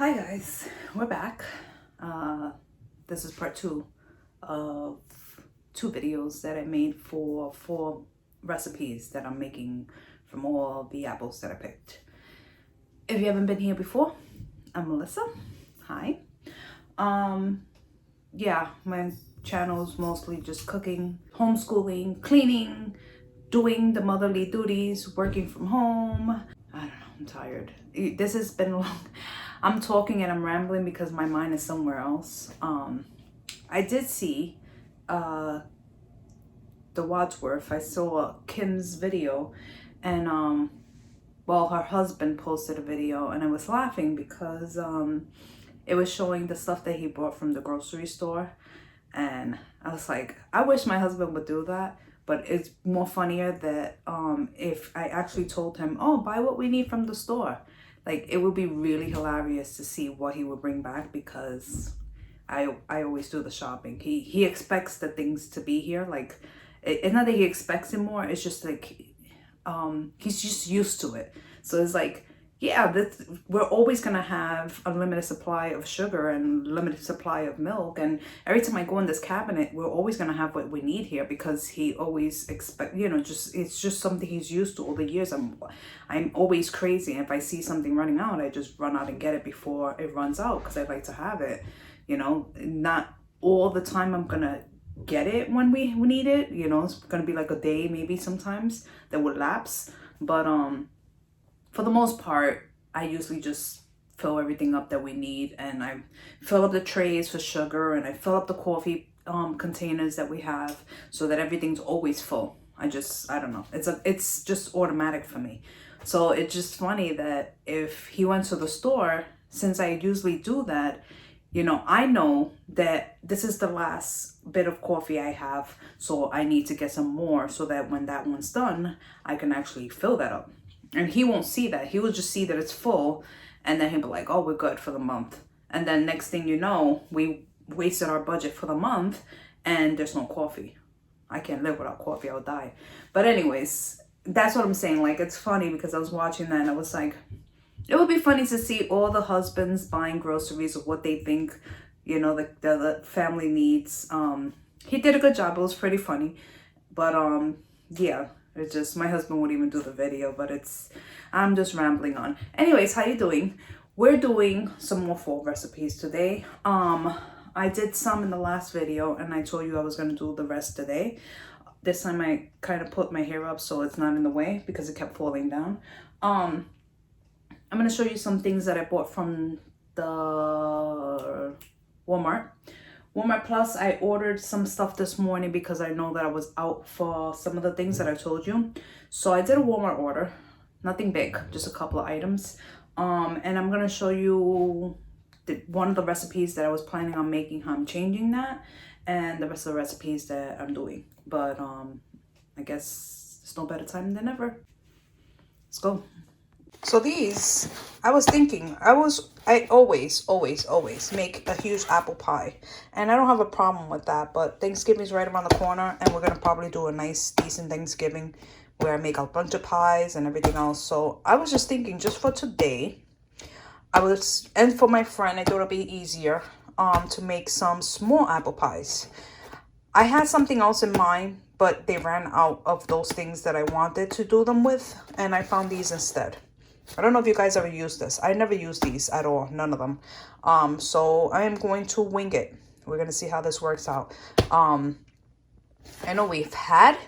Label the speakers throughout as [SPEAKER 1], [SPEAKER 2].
[SPEAKER 1] Hi guys, we're back. This is part 2 of 2 videos that I made for 4 recipes that I'm making from all the apples that I picked. If you haven't been here before, I'm Melissa. Hi. Yeah, my channel is mostly just cooking, homeschooling, cleaning, doing the motherly duties, working from home. I don't know, I'm tired. This has been long. I'm talking and I'm rambling because my mind is somewhere else. I did see the Wadsworth. I saw Kim's video, and well, her husband posted a video, and I was laughing because it was showing the stuff that he bought from the grocery store, and I was like, I wish my husband would do that. But it's more funnier that if I actually told him, oh, buy what we need from the store. Like, it would be really hilarious to see what he would bring back, because I always do the shopping. He expects the things to be here. Like, it's not that he expects it more. It's just like, he's just used to it. So it's like, yeah, we're always going to have unlimited supply of sugar and limited supply of milk. And every time I go in this cabinet, we're always going to have what we need here, because he always expect, it's just something he's used to all the years. I'm always crazy. If I see something running out, I just run out and get it before it runs out, because I like to have it, not all the time I'm going to get it when we need it. It's going to be like a day, maybe sometimes that would lapse. But, for the most part, I usually just fill everything up that we need, and I fill up the trays for sugar, and I fill up the coffee containers that we have, so that everything's always full. I don't know. It's just automatic for me. So it's just funny that if he went to the store, since I usually do that, I know that this is the last bit of coffee I have, so I need to get some more, so that when that one's done, I can actually fill that up. And he won't see that. He will just see that it's full, and then he'll be like, oh, we're good for the month. And then next thing you know, we wasted our budget for the month, and there's no coffee. I can't live without coffee. I'll die. But anyways, that's what I'm saying. Like, it's funny because I was watching that, and I was like, it would be funny to see all the husbands buying groceries of what they think, the family needs. He did a good job. It was pretty funny. But, yeah. It's just, my husband won't even do the video, but I'm just rambling on. Anyways, how you doing? We're doing some more fall recipes today. I did some in the last video, and I told you I was going to do the rest today. This time I kind of put my hair up so it's not in the way, because it kept falling down. I'm going to show you some things that I bought from the Walmart Plus. I ordered some stuff this morning because I know that I was out for some of the things that I told you. So I did a Walmart order, nothing big, just a couple of items. And I'm gonna show you one of the recipes that I was planning on making, how I'm changing that, and the rest of the recipes that I'm doing. But I guess there's no better time than ever. Let's go. So these, I was thinking, I always make a huge apple pie. And I don't have a problem with that, but Thanksgiving's right around the corner, and we're going to probably do a nice, decent Thanksgiving where I make a bunch of pies and everything else. So I was just thinking, just for today, and for my friend, I thought it'd be easier to make some small apple pies. I had something else in mind, but they ran out of those things that I wanted to do them with, and I found these instead. I don't know if you guys ever used this. I never used these at all. None of them. So I am going to wing it. We're going to see how this works out. I know we've had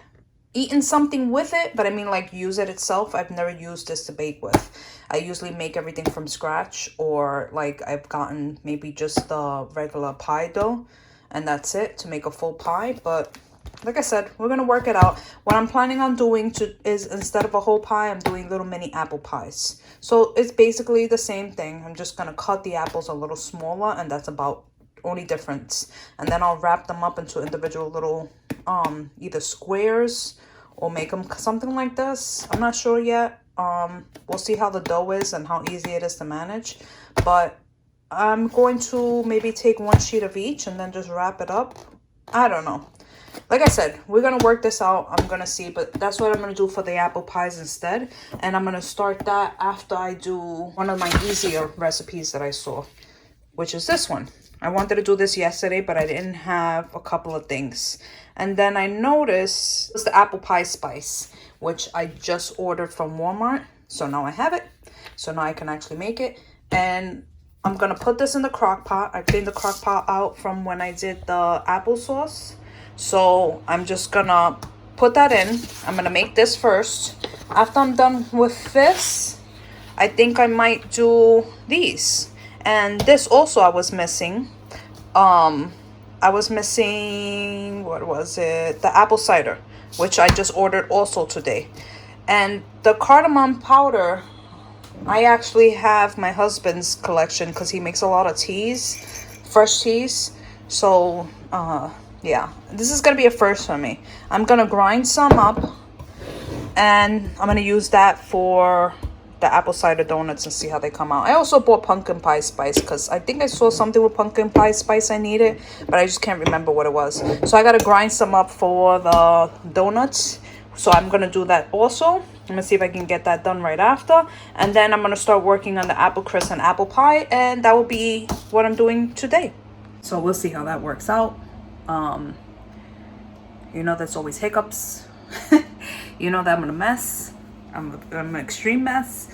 [SPEAKER 1] eaten something with it, but I mean, like, use it itself. I've never used this to bake with. I usually make everything from scratch, or like I've gotten maybe just the regular pie dough, and that's it to make a full pie. But like I said, we're going to work it out. What I'm planning on doing is, instead of a whole pie, I'm doing little mini apple pies. So it's basically the same thing. I'm just going to cut the apples a little smaller, and that's about only difference. And then I'll wrap them up into individual little either squares, or make them something like this. I'm not sure yet. We'll see how the dough is and how easy it is to manage. But I'm going to maybe take one sheet of each and then just wrap it up. I don't know. like I said, we're gonna work this out. I'm gonna see, but that's what I'm gonna do for the apple pies instead. And I'm gonna start that after I do one of my easier recipes that I saw, which is this one. I wanted to do this yesterday, but I didn't have a couple of things. And then I noticed it's the apple pie spice, which I just ordered from Walmart. So now I have it. So now I can actually make it. And I'm gonna put this in the crock pot. I cleaned the crock pot out from when I did the applesauce. So I'm just gonna put that in. I'm gonna make this first. After I'm done with this, I think I might do these. And this also I was missing. I was missing, what was it? The apple cider, which I just ordered also today. And the cardamom powder, I actually have my husband's collection because he makes a lot of teas, fresh teas. So, yeah, this is going to be a first for me. I'm going to grind some up and I'm going to use that for the apple cider donuts and see how they come out. I also bought pumpkin pie spice because I think I saw something with pumpkin pie spice I needed, but I just can't remember what it was. So I got to grind some up for the donuts. So I'm going to do that also. I'm going to see if I can get that done right after. And then I'm going to start working on the apple crisp and apple pie. And that will be what I'm doing today. So we'll see how that works out. You know, there's always hiccups. You know that I'm a mess. I'm an extreme mess.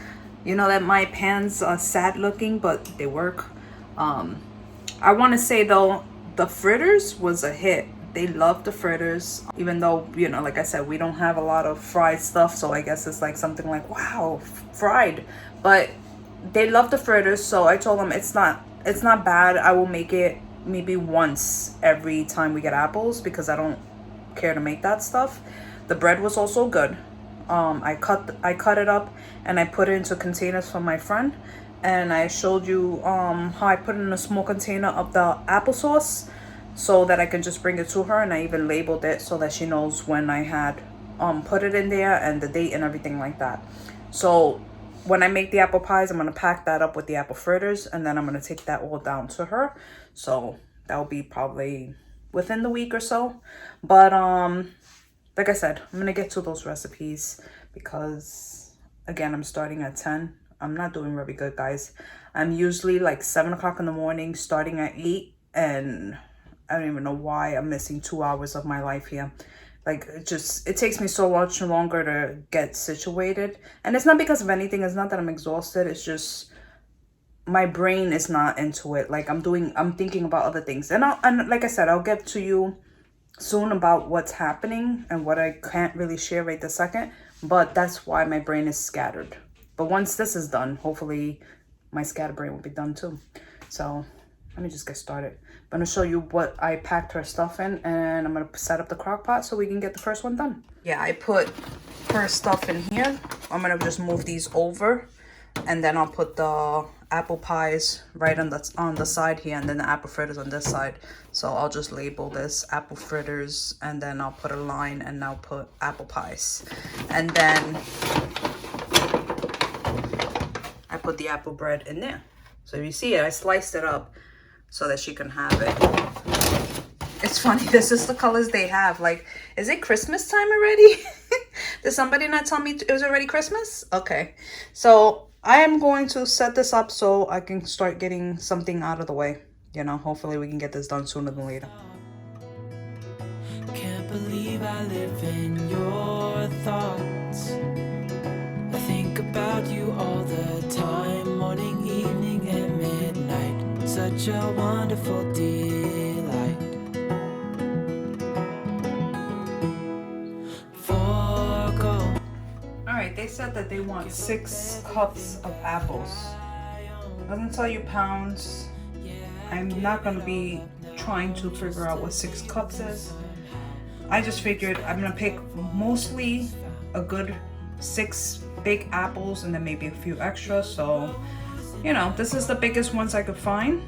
[SPEAKER 1] You know that my pans are sad looking, but they work. I want to say though, the fritters was a hit. They love the fritters, even though, you know, like I said, we don't have a lot of fried stuff. So I guess it's like something like, wow, fried. But they love the fritters. So I told them it's not bad. I will make it maybe once every time we get apples because I don't care to make that stuff. The bread was also good. I cut it up and I put it into containers for my friend. And I showed you how I put it in a small container of the applesauce, so that I can just bring it to her. And I even labeled it so that she knows when I had put it in there and the date and everything like that. So when I make the apple pies, I'm going to pack that up with the apple fritters and then I'm going to take that all down to her. So that will be probably within the week or so. But like I said, I'm going to get to those recipes because, again, I'm starting at 10. I'm not doing very good, guys. I'm usually like 7 o'clock in the morning, starting at 8, and I don't even know why I'm missing 2 hours of my life here. Like, it takes me so much longer to get situated. And it's not because of anything. It's not that I'm exhausted. It's just my brain is not into it. Like, I'm thinking about other things. And like I said, I'll get to you soon about what's happening and what I can't really share right this second. But that's why my brain is scattered. But once this is done, hopefully my scattered brain will be done too. So let me just get started. I'm going to show you what I packed her stuff in, and I'm going to set up the crock pot so we can get the first one done. Yeah, I put her stuff in here. I'm going to just move these over, and then I'll put the apple pies right on the side here, and then the apple fritters on this side. So I'll just label this apple fritters, and then I'll put a line, and I'll put apple pies. And then I put the apple bread in there. So you see it, I sliced it up so that she can have it. It's funny, this is the colors they have. Like, is it Christmas time already? Did somebody not tell me it was already Christmas? Okay, so I am going to set this up so I can start getting something out of the way. You know, hopefully we can get this done sooner than later. Can't believe I live in your thoughts. I think about you all the time, morning, evening, and midnight. Such a wonderful delight. Alright, they said that they want 6 cups of apples. Doesn't tell you pounds. I'm not going to be trying to figure out what 6 cups is. I just figured I'm going to pick mostly a good 6 big apples and then maybe a few extra. So, you know, this is the biggest ones I could find.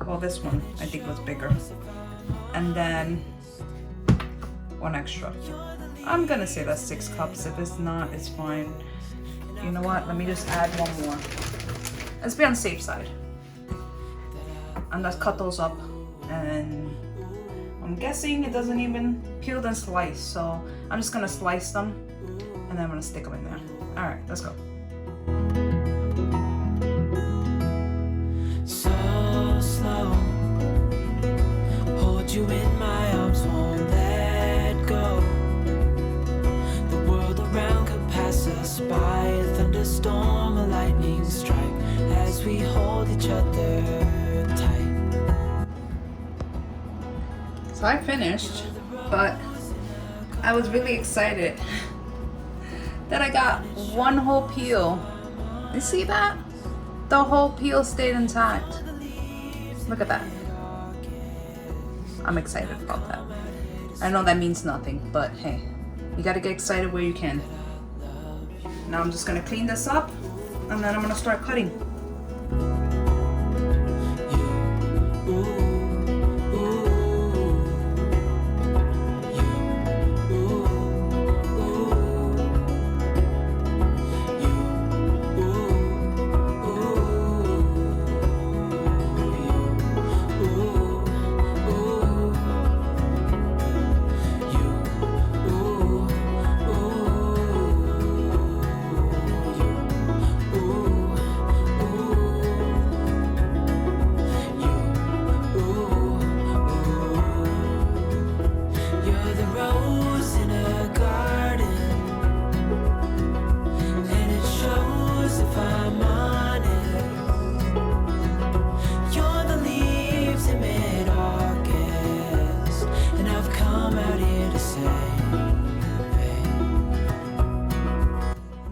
[SPEAKER 1] Well, this one I think was bigger. And then 1 extra. I'm gonna say that's 6 cups. If it's not, it's fine. You know what? Let me just add 1 more. Let's be on the safe side. And let's cut those up and I'm guessing it doesn't even peel and slice, so I'm just gonna slice them and then I'm gonna stick them in there. All right, let's go.
[SPEAKER 2] So slow, hold you in my arms, won't let go. The world around could pass us by, a thunderstorm, a lightning strike, as we hold each other tight.
[SPEAKER 1] So I finished, but I was really excited that I got one whole peel. You see that? The whole peel stayed intact. Look at that. I'm excited about that. I know that means nothing, but hey, you gotta get excited where you can. Now I'm just gonna clean this up and then I'm gonna start cutting.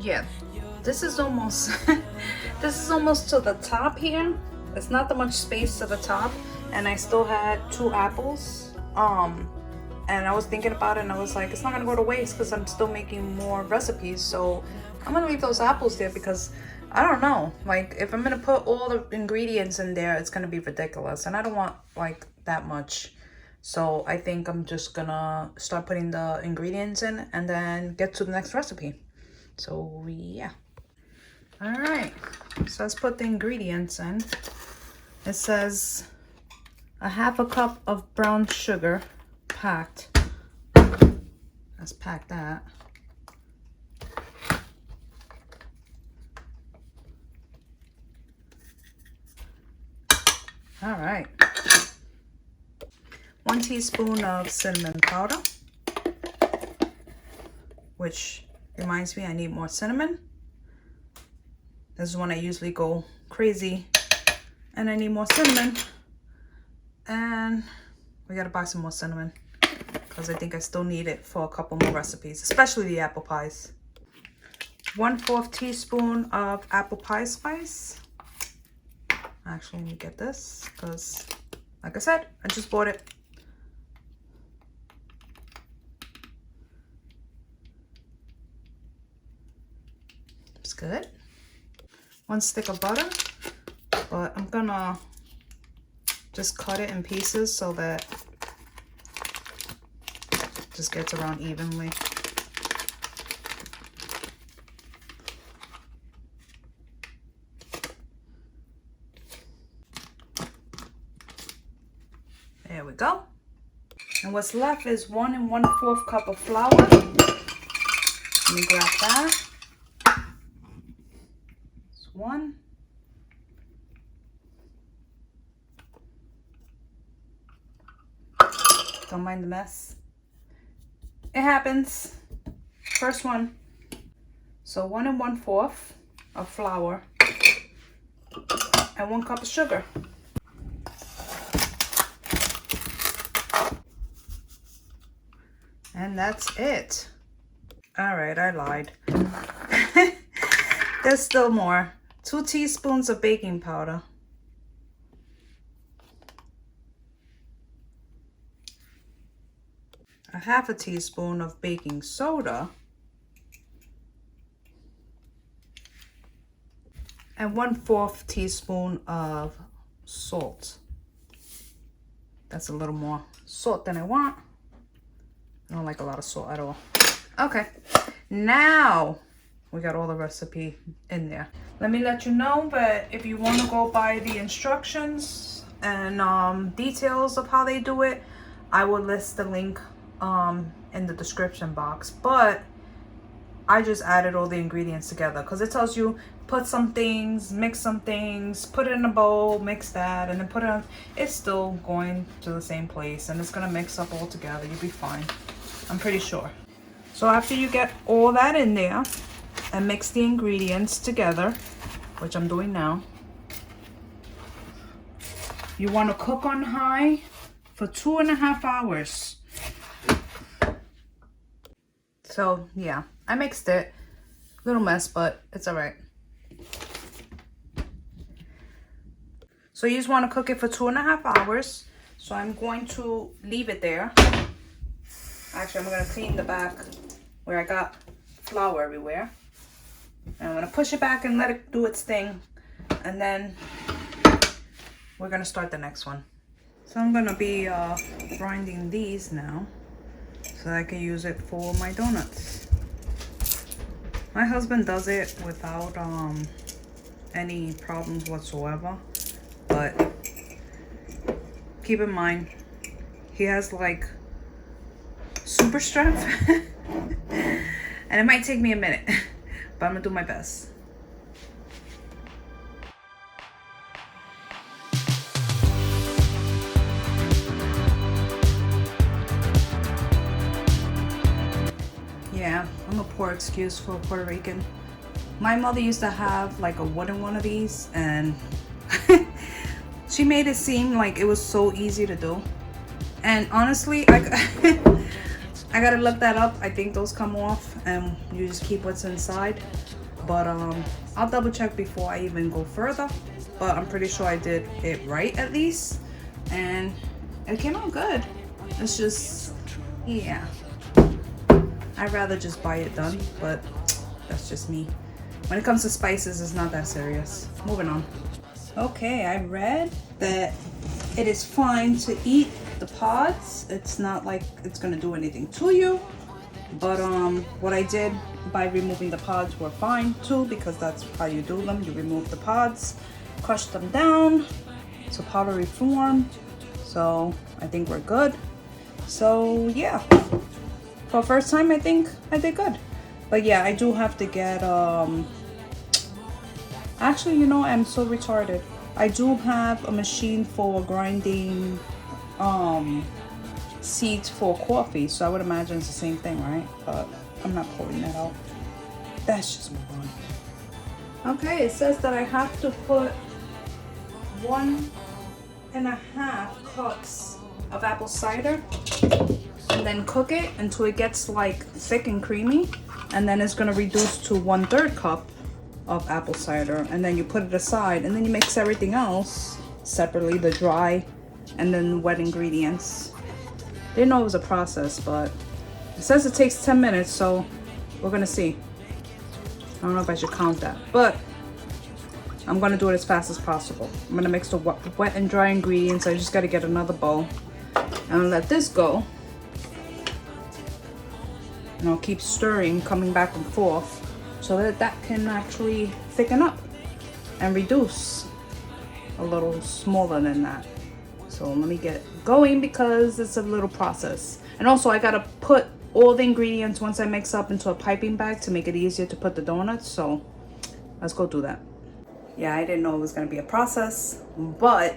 [SPEAKER 1] Yeah, this is almost this is almost to the top here. It's not that much space to the top, and I still had 2 apples. And I was thinking about it and I was like, it's not gonna go to waste because I'm still making more recipes, so I'm gonna leave those apples there because I don't know, like if I'm gonna put all the ingredients in there, it's gonna be ridiculous and I don't want like that much. So I think I'm just gonna start putting the ingredients in and then get to the next recipe. So yeah. All right, so let's put the ingredients in. It says a 1/2 cup of brown sugar packed. Let's pack that. All right. 1 teaspoon of cinnamon powder, which reminds me I need more cinnamon. This is when I usually go crazy and I need more cinnamon. And we gotta buy some more cinnamon because I think I still need it for a couple more recipes, especially the apple pies. 1/4 teaspoon of apple pie spice. Actually, let me get this because, like I said, I just bought it. It's good. 1 stick of butter, but I'm gonna just cut it in pieces so that it just gets around evenly. There we go. And what's left is 1 1/4 cup of flour. Let me grab that. 1. Don't mind the mess. It happens. First one. So 1 1/4 of flour and 1 cup of sugar. And that's it. All right, I lied. There's still more. 2 teaspoons of baking powder. A 1/2 teaspoon of baking soda. And 1/4 teaspoon of salt. That's a little more salt than I want. I don't like a lot of salt at all. Okay, now we got all the recipe in there. Let me let you know that if you want to go by the instructions and details of how they do it, I will list the link in the description box. But I just added all the ingredients together because it tells you put some things, mix some things, put it in a bowl, mix that, and then put it on. It's still going to the same place, and it's gonna mix up all together. You'll be fine, I'm pretty sure. So after you get all that in there and mix the ingredients together, which I'm doing now, you want to cook on high for 2.5 hours. So yeah, I mixed it. Little mess, but it's all right. So you just want to cook it for 2.5 hours. So I'm going to leave it there. Actually, I'm going to clean the back where I got flour everywhere. And I'm going to push it back and let it do its thing. And then we're going to start the next one. So I'm going to be grinding these now so I can use it for my donuts. My husband does it without any problems whatsoever. But keep in mind, he has like super strength. And it might take me a minute, but I'm gonna do my best. Yeah, I'm a poor excuse for a Puerto Rican. My mother used to have like a wooden one of these, and she made it seem like it was so easy to do. And honestly, I gotta look that up. I think those come off and you just keep what's inside. But I'll double check before I even go further. But I'm pretty sure I did it right at least. And it came out good. It's just, yeah. I'd rather just buy it done, but that's just me. When it comes to spices, it's not that serious. Moving on. Okay, I read that it is fine to eat the pods. It's not like it's gonna do anything to you. But what I did by removing the pods were fine too, because that's how you do them. You remove the pods, crush them down to powdery form. So I think we're good. So yeah, for first time I think I did good. But yeah, I do have to get actually, you know, I'm so retarded. I do have a machine for grinding seeds for coffee, so I would imagine it's the same thing, right? But I'm not pulling that out. That's just move on. Okay, it says that I have to put 1.5 cups of apple cider and then cook it until it gets like thick and creamy, and then it's gonna reduce to 1/3 cup of apple cider, and then you put it aside, and then you mix everything else separately, the dry and then wet ingredients. Didn't know it was a process, but it says it takes 10 minutes, so we're gonna see. I don't know if I should count that, but I'm gonna do it as fast as possible. I'm gonna mix the wet and dry ingredients. I just gotta get another bowl and let this go, and I'll keep stirring, coming back and forth, so that that can actually thicken up and reduce a little smaller than that. So let me get going because it's a little process. And also I gotta put all the ingredients once I mix up into a piping bag to make it easier to put the donuts. So let's go do that. Yeah, I didn't know it was gonna be a process, but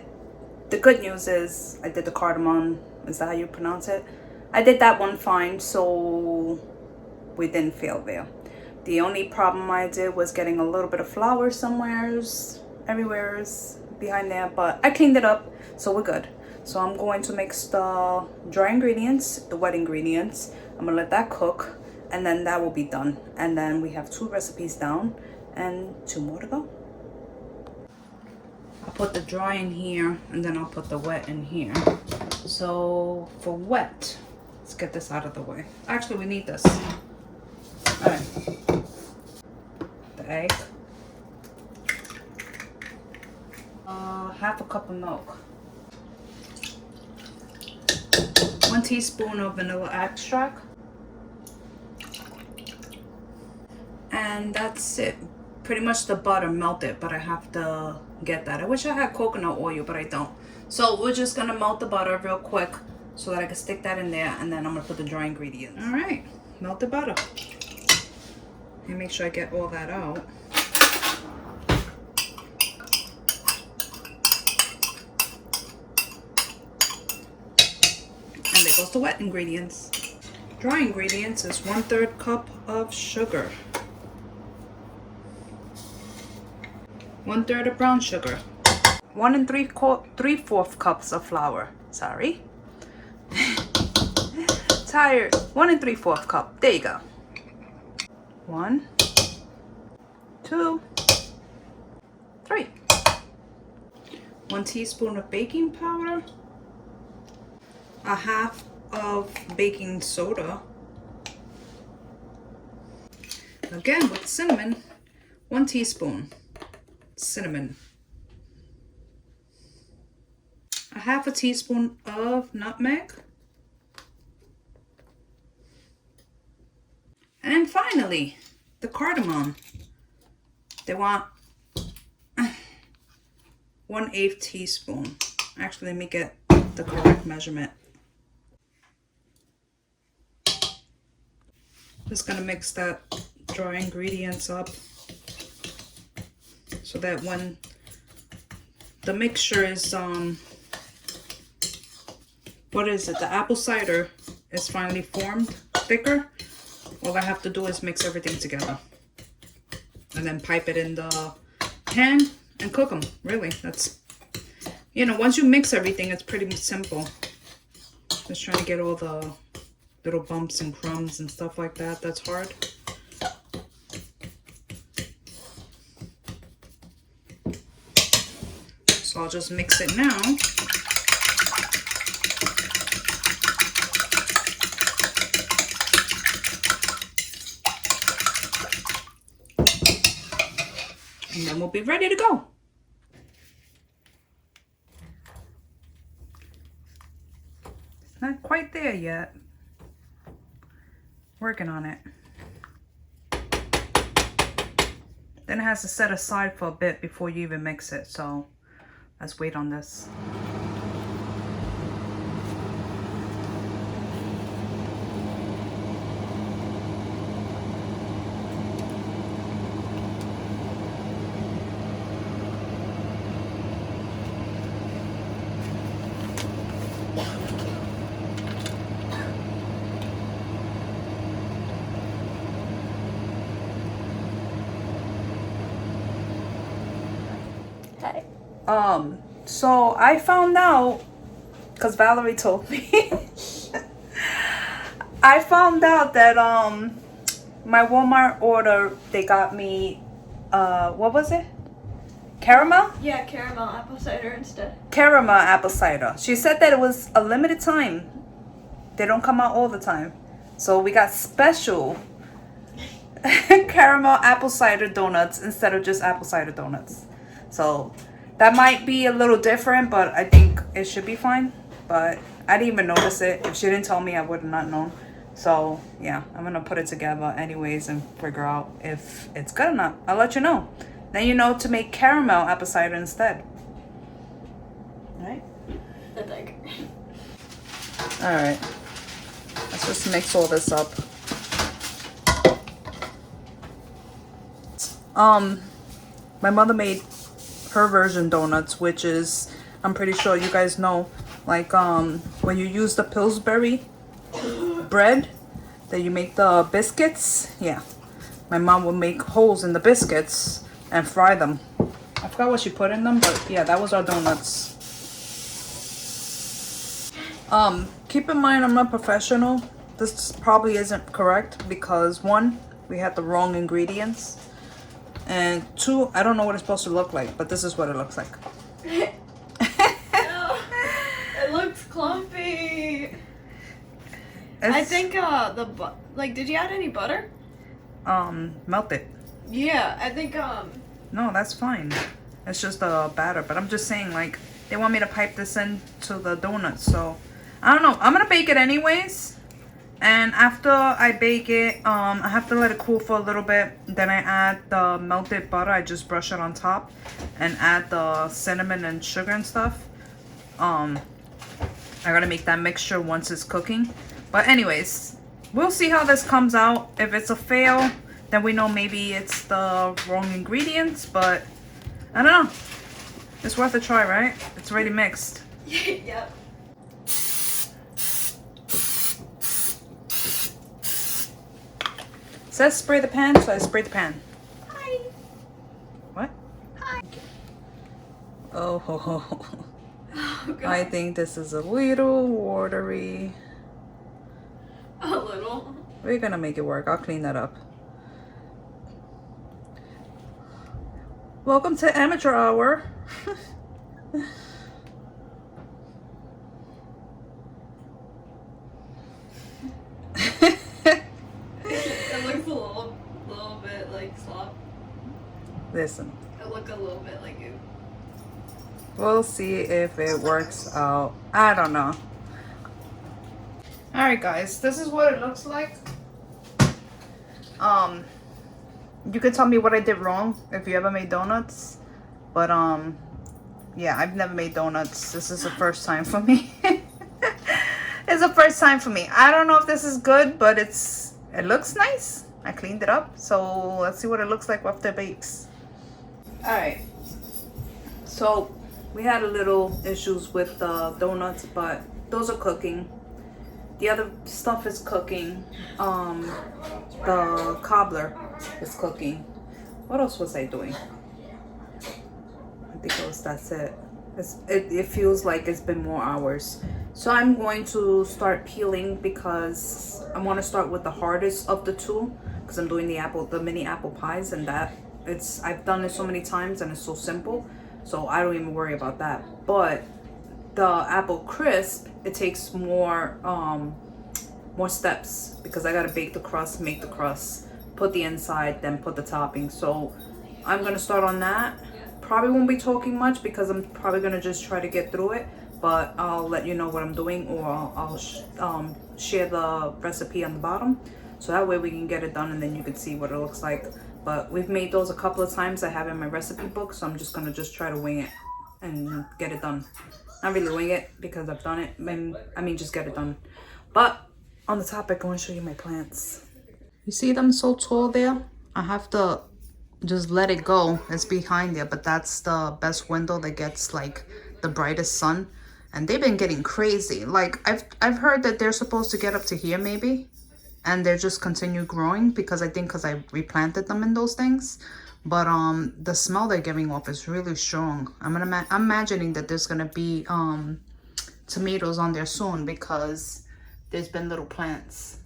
[SPEAKER 1] the good news is I did the cardamom. Is that how you pronounce it? I did that one fine, so we didn't fail there. The only problem I did was getting a little bit of flour somewheres, everywhere's behind there, but I cleaned it up, so we're good. So I'm going to mix the dry ingredients, the wet ingredients. I'm gonna let that cook, and then that will be done. And then we have 2 recipes down and 2 more to go. I'll put the dry in here, and then I'll put the wet in here. So for wet, let's get this out of the way. Actually, we need this. All right. The egg. 1/2 cup of milk. 1 teaspoon of vanilla extract. And that's it. Pretty much the butter melted, but I have to get that. I wish I had coconut oil, but I don't. So we're just gonna melt the butter real quick so that I can stick that in there, and then I'm gonna put the dry ingredients. All right, melted butter. And make sure I get all that out. And there goes the wet ingredients. Dry ingredients is 1/3 cup of sugar. 1/3 of brown sugar. 1 3/4 cups of flour. Sorry. Tired. 1 3/4 cup. There you go. 1, 2, 3. 1 teaspoon of baking powder. 1/2 of baking soda. Again with cinnamon. 1 teaspoon cinnamon. 1/2 teaspoon of nutmeg. And finally, the cardamom. They want 1/8 teaspoon. Actually, let me get the correct measurement. Just gonna mix that dry ingredients up so that when the mixture is what is it? The apple cider is finally formed thicker. All I have to do is mix everything together and then pipe it in the pan and cook them. Really, that's, you know, once you mix everything, it's pretty simple. Just trying to get all the little bumps and crumbs and stuff like that. That's hard. So I'll just mix it now. And then we'll be ready to go. It's not quite there yet. Working on it. Then it has to set aside for a bit before you even mix it. So let's wait on this. So I found out, because Valerie told me, I found out that my Walmart order, they got me, what was it? Caramel?
[SPEAKER 3] Yeah, caramel apple cider instead.
[SPEAKER 1] Caramel apple cider. She said that it was a limited time. They don't come out all the time. So we got special caramel apple cider donuts instead of just apple cider donuts. So that might be a little different, but I think it should be fine. But I didn't even notice it. If she didn't tell me, I would have not known. So yeah, I'm gonna put it together anyways and figure out if it's good or not. I'll let you know. Then you know to make caramel apple cider instead. Alright?
[SPEAKER 3] I think.
[SPEAKER 1] Alright. Let's just mix all this up. My mother made her version donuts, which is, I'm pretty sure you guys know, like when you use the Pillsbury bread that you make the biscuits. Yeah, my mom would make holes in the biscuits and fry them. I forgot what she put in them, but yeah, that was our donuts. Keep in mind, I'm not professional. This probably isn't correct because 1, we had the wrong ingredients, and 2, I don't know what it's supposed to look like, but this is what it looks like.
[SPEAKER 3] Ew, it looks clumpy. I think did you add any butter?
[SPEAKER 1] Melt it.
[SPEAKER 3] Yeah, I think
[SPEAKER 1] No, that's fine. It's just a batter, but I'm just saying, like, they want me to pipe this into the donuts, so I don't know. I'm gonna bake it anyways. And after I bake it, I have to let it cool for a little bit. Then I add the melted butter. I just brush it on top and add the cinnamon and sugar and stuff. I gotta make that mixture once it's cooking. But anyways, we'll see how this comes out. If it's a fail, then we know maybe it's the wrong ingredients, but I don't know. It's worth a try, right? It's already mixed.
[SPEAKER 3] Yep.
[SPEAKER 1] It says spray the pan, so I sprayed the pan.
[SPEAKER 3] Hi.
[SPEAKER 1] What?
[SPEAKER 3] Hi.
[SPEAKER 1] Oh, ho, ho.
[SPEAKER 3] Oh, God.
[SPEAKER 1] I think this is a little watery.
[SPEAKER 3] A little.
[SPEAKER 1] We're gonna make it work. I'll clean that up. Welcome to amateur hour.
[SPEAKER 3] It looks a little bit like slop.
[SPEAKER 1] Listen,
[SPEAKER 3] It looked a little bit like goo.
[SPEAKER 1] we'll see if it works out. I don't know. Alright guys, this is what it looks like. You can tell me what I did wrong if you ever made donuts. But yeah, I've never made donuts. This is the first time for me. It's the first time for me. I don't know if this is good, but it looks nice. I cleaned it up. So let's see what it looks like after it bakes. Alright. So we had a little issues with the donuts, but those are cooking. The other stuff is cooking. The cobbler is cooking. What else was I doing? I think that's it. It feels like it's been more hours. So I'm going to start peeling because I want to start with the hardest of the two because I'm doing the mini apple pies, and I've done it so many times and it's so simple. So I don't even worry about that. But the apple crisp, it takes more steps because I gotta bake the crust, make the crust, put the inside, then put the topping. So I'm gonna start on that. Probably won't be talking much because I'm probably gonna just try to get through it, but I'll let you know what I'm doing, or I'll share the recipe on the bottom so that way we can get it done and then you can see what it looks like. But we've made those a couple of times. I have it in my recipe book, so I'm just gonna try to wing it and get it done. Not really wing it because I've done it. I mean, just get it done. But on the topic, I want to show you my plants. You see them so tall there? I have to just let it go. It's behind there, but that's the best window that gets like the brightest sun. And they've been getting crazy. Like I've heard that they're supposed to get up to here maybe, and they're just continue growing because I replanted them in those things. But the smell they're giving off is really strong. I'm imagining that there's gonna be tomatoes on there soon because there's been little plants,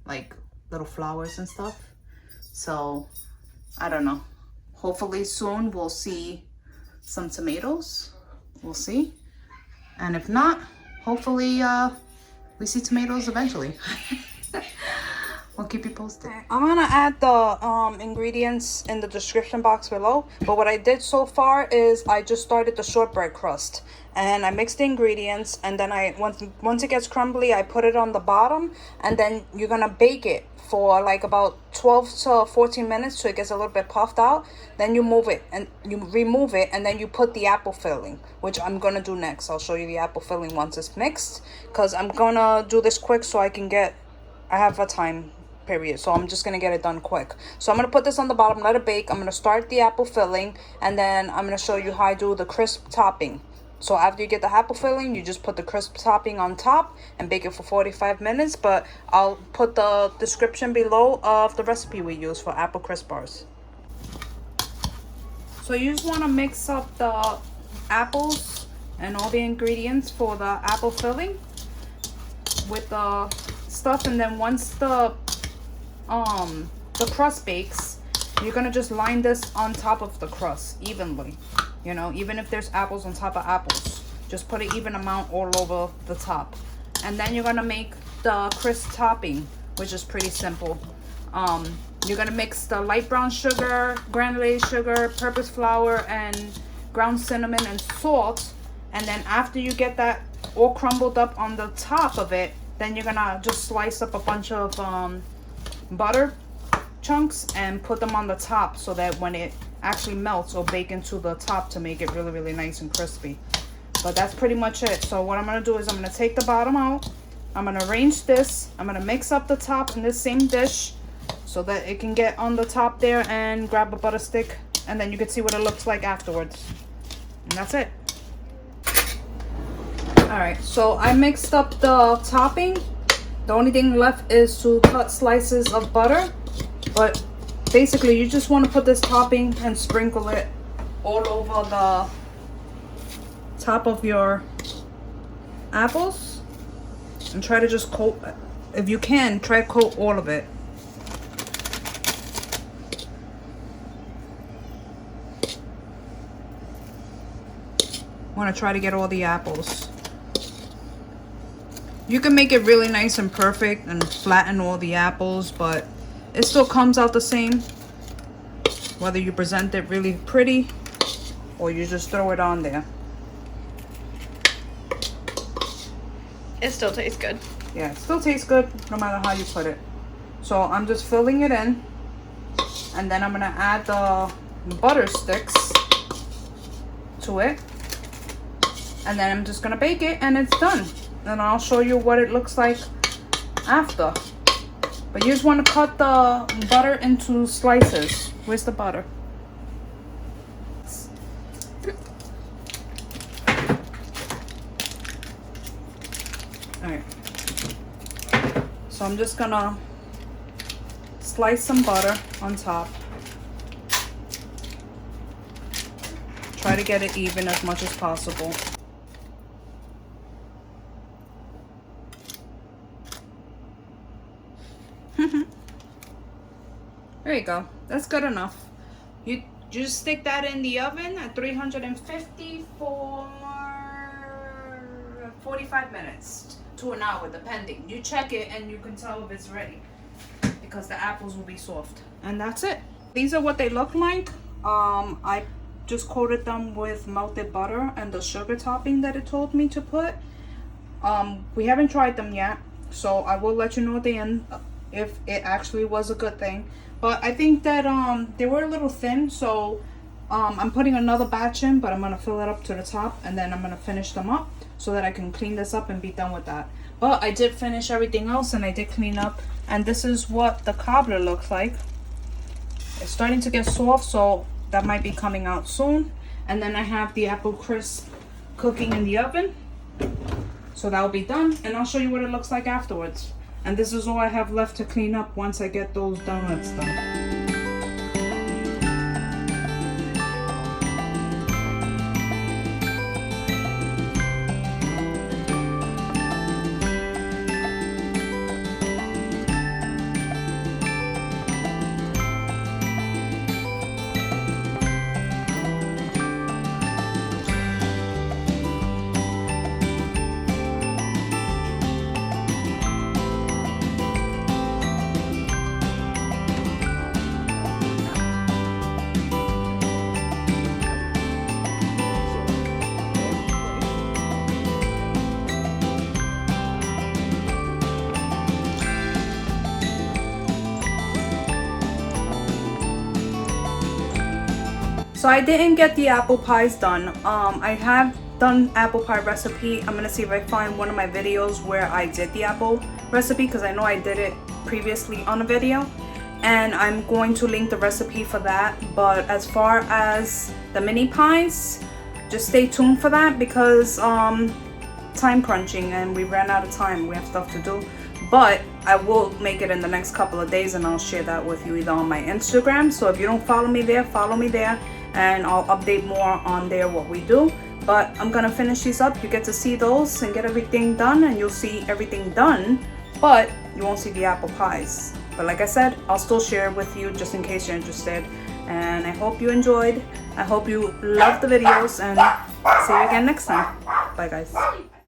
[SPEAKER 1] like little flowers and stuff. So I don't know. Hopefully soon we'll see some tomatoes. We'll see. And if not, hopefully we see tomatoes eventually. I'll keep you posted. I'm gonna add the ingredients in the description box below. But what I did so far is I just started the shortbread crust. And I mixed the ingredients, and then once it gets crumbly, I put it on the bottom, and then you're gonna bake it for like about 12 to 14 minutes so it gets a little bit puffed out. Then you move it and you remove it, and then you put the apple filling, which I'm gonna do next. I'll show you the apple filling once it's mixed, because I'm gonna do this quick so I have a time period, so I'm just gonna get it done quick. So I'm gonna put this on the bottom, let it bake. I'm gonna start the apple filling, and then I'm gonna show you how I do the crisp topping. So after you get the apple filling, you just put the crisp topping on top and bake it for 45 minutes. But I'll put the description below of the recipe we use for apple crisp bars. So you just want to mix up the apples and all the ingredients for the apple filling with the stuff, and then once the crust bakes, you're gonna just line this on top of the crust evenly. You know, even if there's apples on top of apples, just put an even amount all over the top. And then you're gonna make the crisp topping, which is pretty simple. You're gonna mix the light brown sugar, granulated sugar, purpose flour, and ground cinnamon and salt. And then after you get that all crumbled up on the top of it, then you're gonna just slice up a bunch of butter chunks and put them on the top so that when it actually melts, it'll bake into the top to make it really, really nice and crispy. But that's pretty much it. So what I'm gonna do is I'm gonna take the bottom out. I'm gonna arrange this. I'm gonna mix up the top in this same dish so that it can get on the top there, and grab a butter stick, and then you can see what it looks like afterwards. And that's it. Alright, so I mixed up the topping. The only thing left is to cut slices of butter. But basically you just want to put this topping and sprinkle it all over the top of your apples, and try to just coat, if you can, try to coat all of it. Want to try to get all the apples. You can make it really nice and perfect and flatten all the apples, but it still comes out the same whether you present it really pretty or you just throw it on there.
[SPEAKER 3] It still tastes good.
[SPEAKER 1] Yeah, it still tastes good no matter how you put it. So I'm just filling it in, and then I'm gonna add the butter sticks to it, and then I'm just gonna bake it, and it's done. And I'll show you what it looks like after. But you just want to cut the butter into slices. Where's the butter? Alright. So I'm just gonna slice some butter on top. Try to get it even as much as possible. There you go. That's good enough. You just stick that in the oven at 350 for 45 minutes to an hour, depending. You check it and you can tell if it's ready, because the apples will be soft. And that's it. These are what they look like. I just coated them with melted butter and the sugar topping that it told me to put. We haven't tried them yet, so I will let you know at the end if it actually was a good thing. But I think that they were a little thin, so I'm putting another batch in, but I'm gonna fill it up to the top, and then I'm gonna finish them up so that I can clean this up and be done with that. But I did finish everything else, and I did clean up, and this is what the cobbler looks like. It's starting to get soft, so that might be coming out soon. And then I have the apple crisp cooking in the oven, so that will be done, and I'll show you what it looks like afterwards. And this is all I have left to clean up once I get those donuts done. So I didn't get the apple pies done. I have done apple pie recipe. I'm gonna see if I find one of my videos where I did the apple recipe, because I know I did it previously on a video, and I'm going to link the recipe for that. But as far as the mini pies, just stay tuned for that, because time crunching and we ran out of time. We have stuff to do. But I will make it in the next couple of days, and I'll share that with you either on my Instagram. So if you don't follow me there, and I'll update more on there what we do. But I'm gonna finish these up. You get to see those and get everything done, and you'll see everything done, but you won't see the apple pies. But like I said, I'll still share it with you just in case you're interested. And I hope you enjoyed. I hope you loved the videos, and see you again next time. Bye guys.